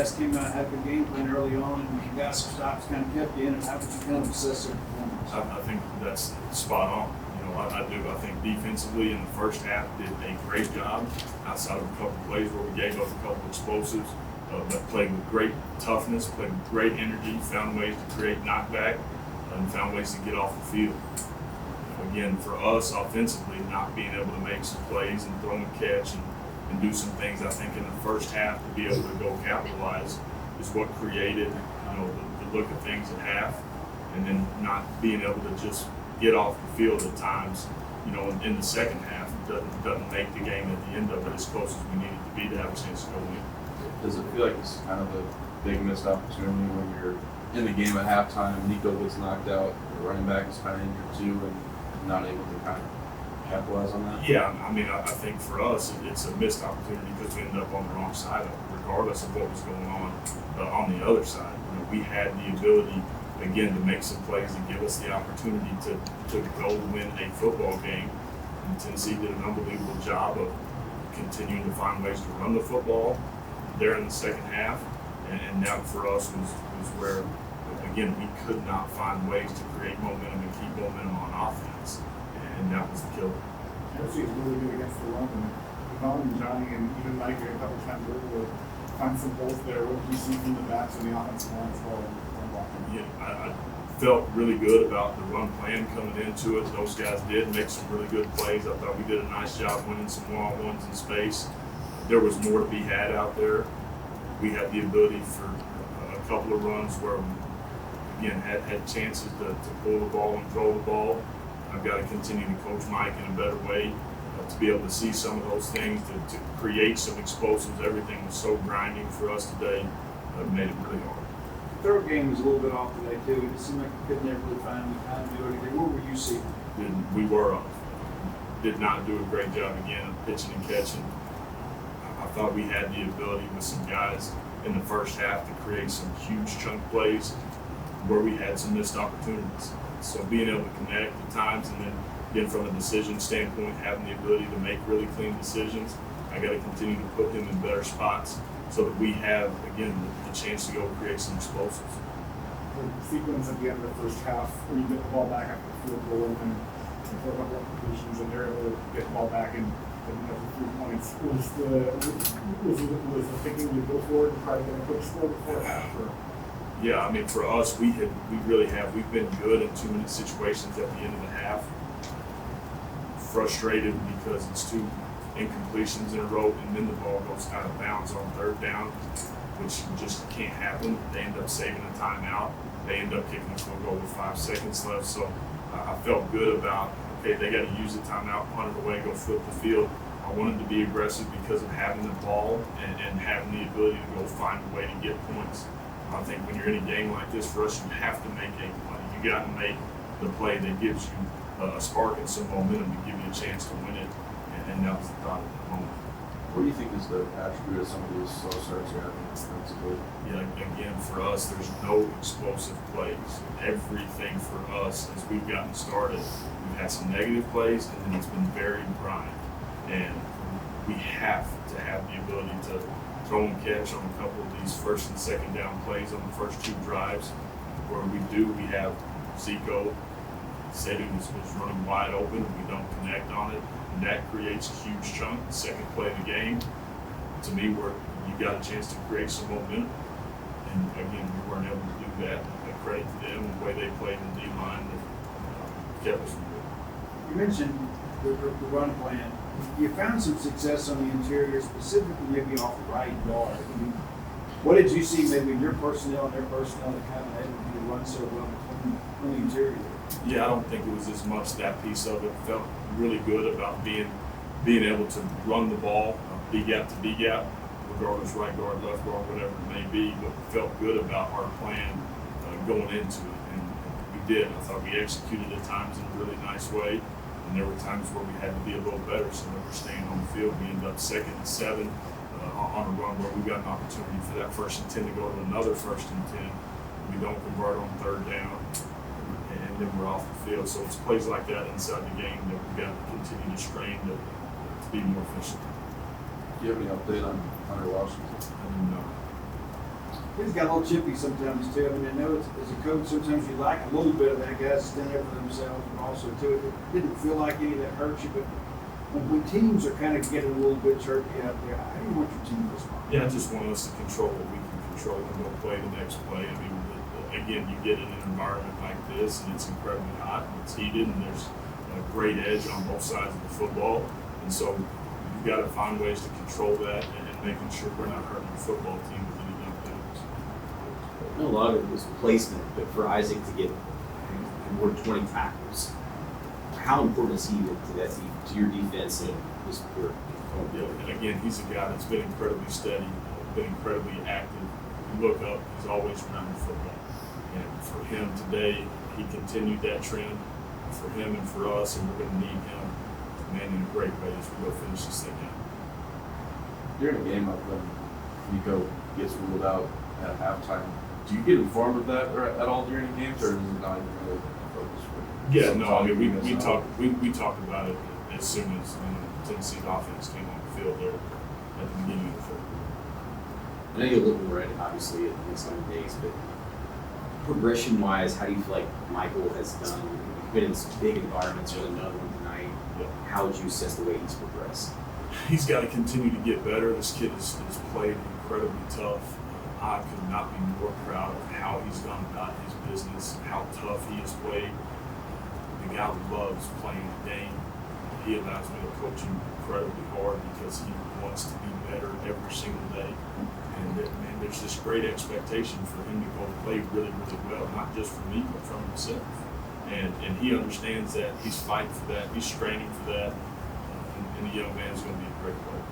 guys came out, had a good game plan early on, and you got some stops, kind of kept you in, and how would you kind of assess their performance? I think that's spot on. I do. I think defensively in the first half did a great job outside of a couple of plays where we gave up a couple of explosives, but played with great toughness, played with great energy, found ways to create knockback, and found ways to get off the field. Again, for us offensively, not being able to make some plays and throw and catch and do some things, I think in the first half to be able to go capitalize is what created the look of things at half, and then not being able to just get off the field at times, in the second half doesn't make the game at the end of it as close as we need it to be to have a chance to go win. Does it feel like it's kind of a big missed opportunity when you're in the game at halftime, Nico gets knocked out, the running back is kind of injured too, and not able to kind of capitalize on that? Yeah, I think for us it's a missed opportunity because we ended up on the wrong side of it, regardless of what was going on the other side. We had the ability, again, to make some plays and give us the opportunity to go win a football game. And Tennessee did an unbelievable job of continuing to find ways to run the football there in the second half. And that for us was where, again, we could not find ways to create momentum and keep momentum on offense. And that was the killer. Tennessee is really good against the run. And Yvonne and Johnny and even Mike a couple times earlier find some holes there. What do you see from the backs and the offensive line as well? Yeah, I felt really good about the run plan coming into it. Those guys did make some really good plays. I thought we did a nice job winning some one-on-ones in space. There was more to be had out there. We had the ability for a couple of runs where we, again, had chances to pull the ball and throw the ball. I've got to continue to coach Mike in a better way to be able to see some of those things, to create some explosives. Everything was so grinding for us today. It made it really hard. Third game was a little bit off today too. It seemed like you couldn't ever really find the time to do anything. What were you seeing? We were off. Did not do a great job again of pitching and catching. I thought we had the ability with some guys in the first half to create some huge chunk plays where we had some missed opportunities. So being able to connect at times, and then again from a decision standpoint, having the ability to make really clean decisions, I got to continue to put him in better spots so that we have, again, the chance to go create some explosives. The sequence at the end of the first half where you get the ball back after the field goal and for a couple of completions and they're able to get the ball back and for 3 points. Was the thinking to go forward and try to get a quick score before half? Yeah, for us, we've been good in 2-minute situations at the end of the half. Frustrated because it's 2 incompletions in a row, and then the ball goes out of bounds on third down, which just can't happen. They end up saving a timeout. They end up kicking a field goal with 5 seconds left. So I felt good about, okay, they got to use the timeout, punt it away, go flip the field. I wanted to be aggressive because of having the ball and having the ability to go find a way to get points. I think when you're in a game like this, for us, you have to make a play. You got to make the play that gives you a spark and some momentum to give you a chance to win it. And that was the thought at the moment. What do you think is the attribute of some of these slow starts you're having defensively? Yeah, again, for us, there's no explosive plays. Everything for us, as we've gotten started, we've had some negative plays, and then it's been very grind. And we have to have the ability to throw and catch on a couple of these first and second down plays on the first 2 drives. Where we have Zico said he was running wide open, and we don't connect on it. And that creates a huge chunk. The second play of the game, to me, where you got a chance to create some momentum. And again, we weren't able to do that. I credit to them, the way they played in the D-line that kept us from good. You mentioned the run plan. You found some success on the interior, specifically maybe off the right guard. What did you see maybe in your personnel and their personnel that kind of enabled you to run so well on the interior? Yeah, I don't think it was as much that piece of it. Felt really good about being able to run the ball, B gap to B gap, regardless right guard, left guard, whatever it may be. But felt good about our plan going into it, and we did. I thought we executed at times in a really nice way, and there were times where we had to be a little better. So we were staying on the field. We ended up 2nd and 7 on a run where we got an opportunity for that 1st and 10 to go to another 1st and 10. We don't convert on 3rd down. And then we're off the field. So it's plays like that inside the game that we've got to continue to strain to be more efficient. Do you have any update on Hunter Washington? No. He's got a little chippy sometimes too. I mean, I know as a coach, sometimes you like a little bit of that guys stand up for themselves, but also too, it didn't feel like any of that hurt you. But when teams are kind of getting a little bit chirpy out there, how do you want your team to respond? Yeah, I just want us to control what we can control and go play the next play. I mean, again, you get in an environment like this, and it's incredibly hot, and it's heated, and there's a great edge on both sides of the football. And so you've got to find ways to control that and making sure we're not hurting the football team with any dumb penalties. I know a lot of it was placement, but for Isaac to get more than 20 tackles, how important is he to your defense and his career? Yeah, and again, he's a guy that's been incredibly steady, been incredibly active. You look up, he's always around the football. And for him today, he continued that trend for him and for us, and we're going to need him, man, in a great way as we go finish this thing out. During a game like when Nico gets ruled out at halftime, do you get informed of that at all during the games, or is it not even really a focus for you? Yeah, no, I mean, we talked about it as soon as Tennessee's offense came on the field there at the beginning of the football. I know you're looking right, obviously, in these coming days, but progression-wise, how do you feel like Michael has done? You've been in some big environments, there's another one tonight. Yeah. How would you assess the way he's progressed? He's got to continue to get better. This kid has played incredibly tough. I could not be more proud of how he's gone about his business, how tough he has played. The guy loves playing the game. He allows me to coach him incredibly hard because he wants to be better every single day. And man, there's this great expectation for him to go play really, really well, not just from me, but from himself. And he understands that. He's fighting for that. He's straining for that. And the young man is going to be a great player.